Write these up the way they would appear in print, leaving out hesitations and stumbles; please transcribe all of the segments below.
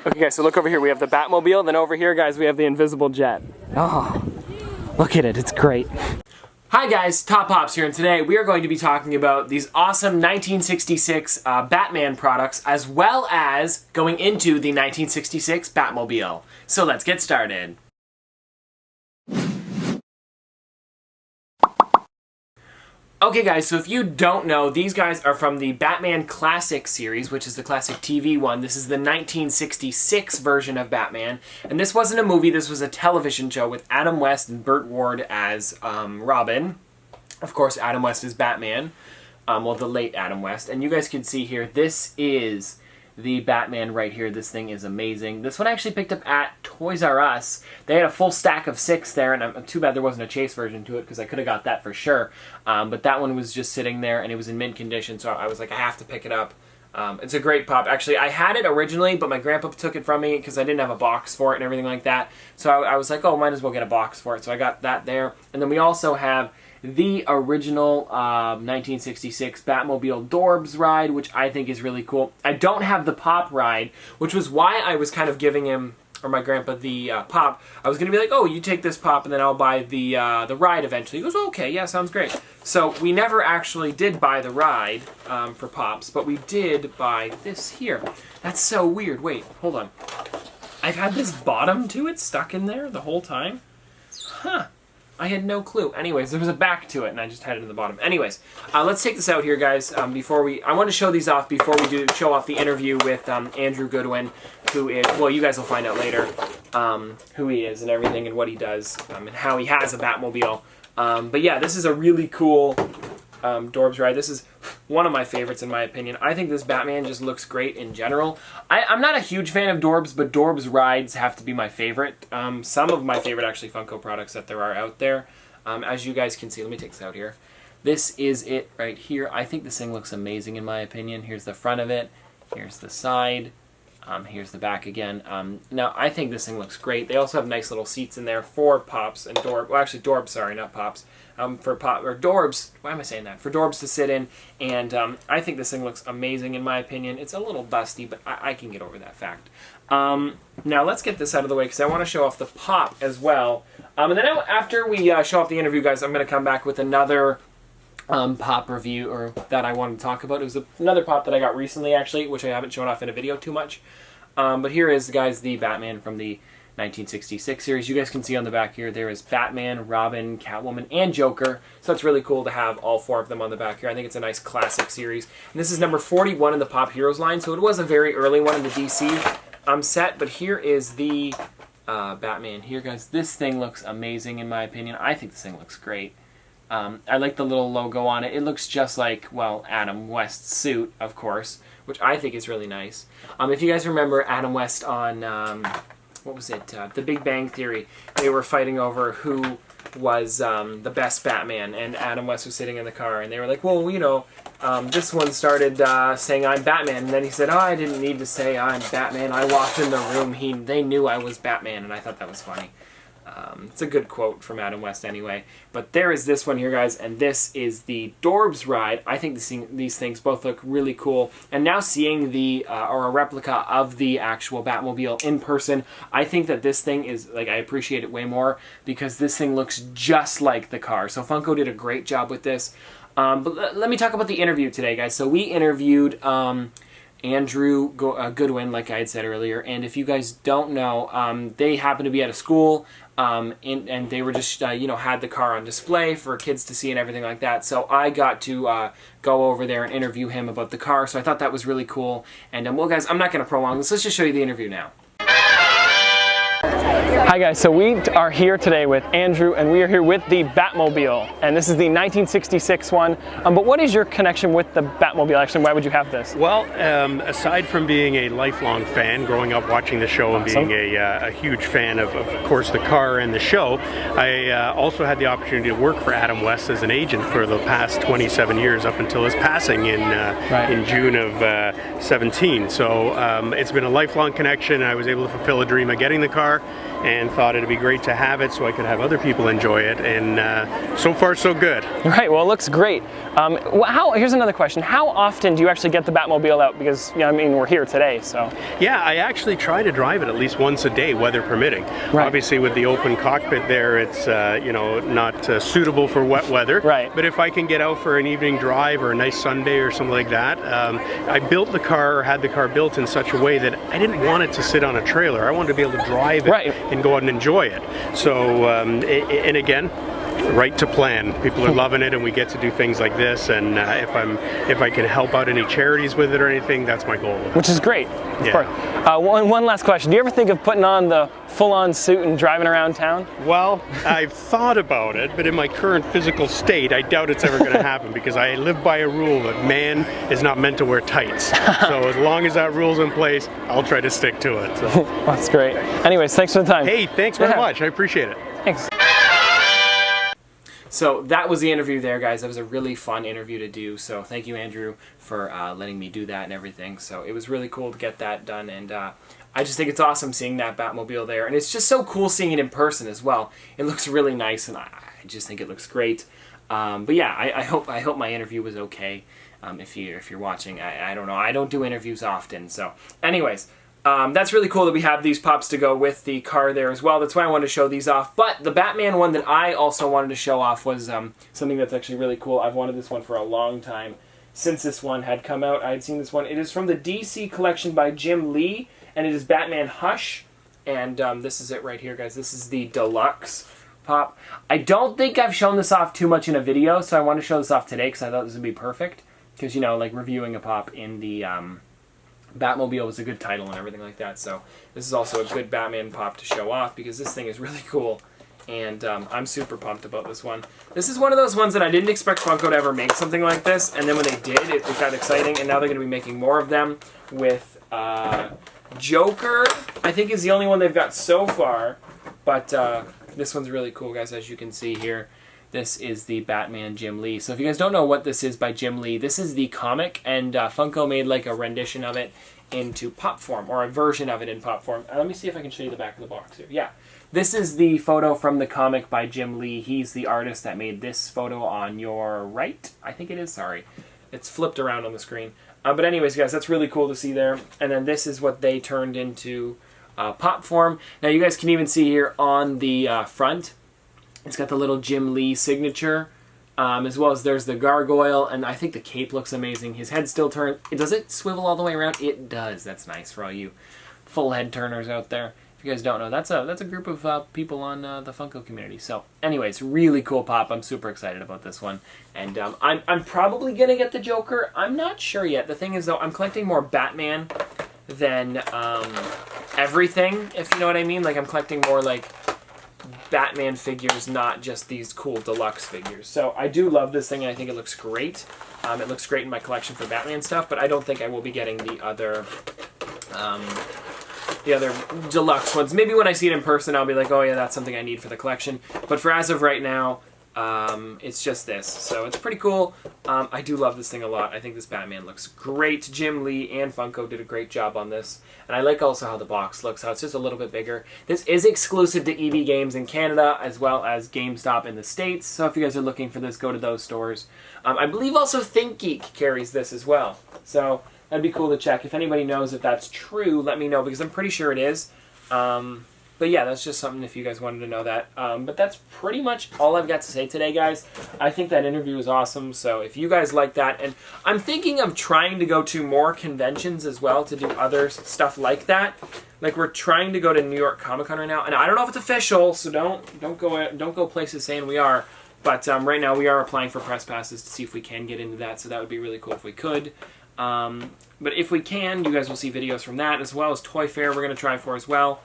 Okay guys, so look over here, we have the Batmobile, then over here guys we have the invisible jet. Oh, look at it, it's great. Hi guys, Top Pops here, and today we are going to be talking about these awesome 1966 Batman products, as well as going into the 1966 Batmobile. So let's get started. Okay guys, so if you don't know, these guys are from the Batman Classic series, which is the classic TV one. This is the 1966 version of Batman. And this wasn't a movie, this was a television show with Adam West and Burt Ward as Robin. Of course, Adam West is Batman. Well, the late Adam West. And you guys can see here, this is the Batman right here. This thing is amazing. This one I actually picked up at Toys R Us. They had a full stack of 6 there, and I'm too bad there wasn't a chase version to it because I could have got that for sure. But that one was just sitting there, and it was in mint condition, so I was like, I have to pick it up. It's a great pop. Actually, I had it originally, but my grandpa took it from me because I didn't have a box for it and everything like that. So I was like, oh, might as well get a box for it. So I got that there. And then we also have the original 1966 Batmobile Dorbz ride, which I think is really cool. I don't have the pop ride, which was why I was kind of giving him, or my grandpa, the pop. I was going to be like, oh, you take this pop and then I'll buy the ride eventually. He goes, oh, okay, yeah, sounds great. So we never actually did buy the ride for pops, but we did buy this here. That's so weird. Wait, hold on. I've had this bottom to it stuck in there the whole time? Huh. I had no clue. Anyways, there was a back to it, and I just had it in the bottom. Anyways, let's take this out here, guys. I want to show these off before we show off the interview with Andrew Goodwin, who is, well, you guys will find out later who he is and everything and what he does and how he has a Batmobile. But yeah, this is a really cool Dorbz ride. This is one of my favorites in my opinion. I think this Batman just looks great in general. I'm not a huge fan of Dorbz, but Dorbz rides have to be my favorite. Some of my favorite actually Funko products that there are out there. As you guys can see, let me take this out here. This is it right here. I think this thing looks amazing in my opinion. Here's the front of it. Here's the side. Here's the back again. Now, I think this thing looks great. They also have nice little seats in there for Pops and Dorbz. Well, actually, Dorbz, sorry, not Pops. For Dorbz, why am I saying that? For Dorbz to sit in, and I think this thing looks amazing in my opinion. It's a little busty, but I can get over that fact. Now, let's get this out of the way because I want to show off the pop as well. And then after we show off the interview, guys, I'm going to come back with another pop review or that I wanted to talk about. It was another pop that I got recently, actually, which I haven't shown off in a video too much. But here is, guys, the Batman from the 1966 series. You guys can see on the back here, there is Batman, Robin, Catwoman, and Joker. So it's really cool to have all 4 of them on the back here. I think it's a nice classic series. And this is number 41 in the Pop Heroes line, so it was a very early one in the DC set. But here is the Batman here, guys. This thing looks amazing in my opinion. I think this thing looks great. I like the little logo on it. It looks just like, well, Adam West's suit, of course, which I think is really nice. If you guys remember Adam West on, what was it, The Big Bang Theory, they were fighting over who was the best Batman, and Adam West was sitting in the car, and they were like, well, you know, this one started saying, I'm Batman, and then he said, oh, I didn't need to say I'm Batman. I walked in the room, they knew I was Batman, and I thought that was funny. It's a good quote from Adam West anyway. But there is this one here, guys, and this is the Dorbz ride. I think these things both look really cool. And now seeing or a replica of the actual Batmobile in person, I think that this thing is, like, I appreciate it way more because this thing looks just like the car. So Funko did a great job with this. But let me talk about the interview today, guys. So we interviewed Andrew Goodwin, like I had said earlier, and if you guys don't know, they happen to be at a school, and they were just, you know, had the car on display for kids to see and everything like that, so I got to go over there and interview him about the car, so I thought that was really cool, and well guys, I'm not going to prolong this, let's just show you the interview now. Hi guys, so we are here today with Andrew, and we are here with the Batmobile, and this is the 1966 one. But what is your connection with the Batmobile? Actually, why would you have this? Well, aside from being a lifelong fan, growing up watching the show and being a huge fan of course, the car and the show, I also had the opportunity to work for Adam West as an agent for the past 27 years up until his passing in June of 17. So it's been a lifelong connection. I was able to fulfill a dream of getting the car. and thought it'd be great to have it so I could have other people enjoy it, and so far so good. Right, well, it looks great. Here's another question. How often do you actually get the Batmobile out? Because, I mean, we're here today, so. Yeah, I actually try to drive it at least once a day, weather permitting. Right. Obviously, with the open cockpit there, it's not suitable for wet weather. Right. But if I can get out for an evening drive or a nice Sunday or something like that, I built the car, or had the car built in such a way that I didn't want it to sit on a trailer. I wanted to be able to drive it and go out and enjoy it. So, and again, right to plan. People are loving it, and we get to do things like this. And if I can help out any charities with it or anything, that's my goal. Which is great, of course. One last question. Do you ever think of putting on the full-on suit and driving around town? Well, I've thought about it, but in my current physical state, I doubt it's ever going to happen, because I live by a rule that man is not meant to wear tights. So as long as that rule's in place, I'll try to stick to it. So. That's great. Anyways, thanks for the time. Hey, thanks very much. I appreciate it. Thanks. So that was the interview there, guys. That was a really fun interview to do. So thank you, Andrew, for letting me do that and everything. So it was really cool to get that done. And I just think it's awesome seeing that Batmobile there. And it's just so cool seeing it in person as well. It looks really nice, and I just think it looks great. But yeah, I hope my interview was okay. If you're watching, I don't know. I don't do interviews often. So anyways, that's really cool that we have these pops to go with the car there as well. That's why I wanted to show these off. But the Batman one that I also wanted to show off was something that's actually really cool. I've wanted this one for a long time. Since this one had come out, I had seen this one. It is from the DC collection by Jim Lee, and it is Batman Hush. And this is it right here, guys. This is the deluxe pop. I don't think I've shown this off too much in a video, so I want to show this off today because I thought this would be perfect. Because, you know, like reviewing a pop in the Batmobile was a good title and everything like that. So this is also a good Batman pop to show off because this thing is really cool. And I'm super pumped about this one. This is one of those ones that I didn't expect Funko to ever make something like this. And then when they did, it got exciting. And now they're going to be making more of them with Joker, I think, is the only one they've got so far. But this one's really cool, guys, as you can see here. This is the Batman Jim Lee. So if you guys don't know what this is by Jim Lee, this is the comic, and Funko made like a rendition of it into pop form, or a version of it in pop form. Let me see if I can show you the back of the box here. Yeah, this is the photo from the comic by Jim Lee. He's the artist that made this photo on your right. I think it is, sorry. It's flipped around on the screen. But anyways, guys, that's really cool to see there. And then this is what they turned into pop form. Now you guys can even see here on the front, it's got the little Jim Lee signature, as well as there's the gargoyle, and I think the cape looks amazing. His head still turns. Does it swivel all the way around? It does. That's nice for all you full head turners out there. If you guys don't know, that's a group of people on the Funko community. So anyways, really cool pop. I'm super excited about this one. And I'm probably going to get the Joker. I'm not sure yet. The thing is, though, I'm collecting more Batman than everything, if you know what I mean. Like, I'm collecting more, like, Batman figures, not just these cool deluxe figures. So I do love this thing, and I think it looks great. It looks great in my collection for Batman stuff, but I don't think I will be getting the other deluxe ones. Maybe when I see it in person, I'll be like, oh yeah, that's something I need for the collection. But for as of right now, it's just this. So it's pretty cool. I do love this thing a lot. I think this Batman looks great. Jim Lee and Funko did a great job on this. And I like also how the box looks, how it's just a little bit bigger. This is exclusive to EB Games in Canada, as well as GameStop in the States. So if you guys are looking for this, go to those stores. I believe also ThinkGeek carries this as well. So that'd be cool to check. If anybody knows if that's true, let me know, because I'm pretty sure it is. But yeah, that's just something if you guys wanted to know that. But that's pretty much all I've got to say today, guys. I think that interview was awesome, so if you guys like that, and I'm thinking of trying to go to more conventions as well to do other stuff like that. Like, we're trying to go to New York Comic Con right now, and I don't know if it's official, so don't go places saying we are. But right now we are applying for press passes to see if we can get into that, so that would be really cool if we could. But if we can, you guys will see videos from that, as well as Toy Fair we're going to try for as well.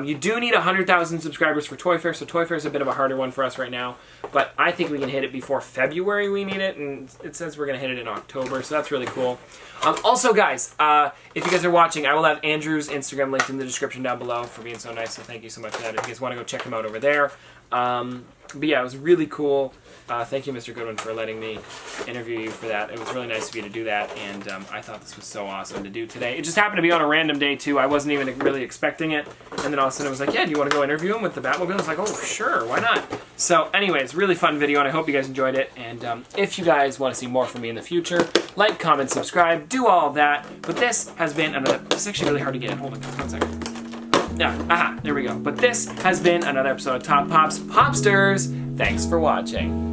You do need 100,000 subscribers for Toy Fair, so Toy Fair is a bit of a harder one for us right now. But I think we can hit it before February we need it, and it says we're going to hit it in October, so that's really cool. Also, guys, if you guys are watching, I will have Andrew's Instagram linked in the description down below for being so nice, so thank you so much for that. If you guys want to go check him out over there. But yeah, it was really cool. Thank you, Mr. Goodwin, for letting me interview you for that. It was really nice of you to do that, and I thought this was so awesome to do today. It just happened to be on a random day, too. I wasn't even really expecting it, and then all of a sudden it was like, yeah, do you want to go interview him with the Batmobile? I was like, oh, sure, why not? So anyways, really fun video, and I hope you guys enjoyed it, and if you guys want to see more from me in the future, like, comment, subscribe, do all of that. But this has been another... This is actually really hard to get in. Hold on, guys, 1 second. Yeah, aha, there we go. But this has been another episode of Top Pops Popsters. Thanks for watching.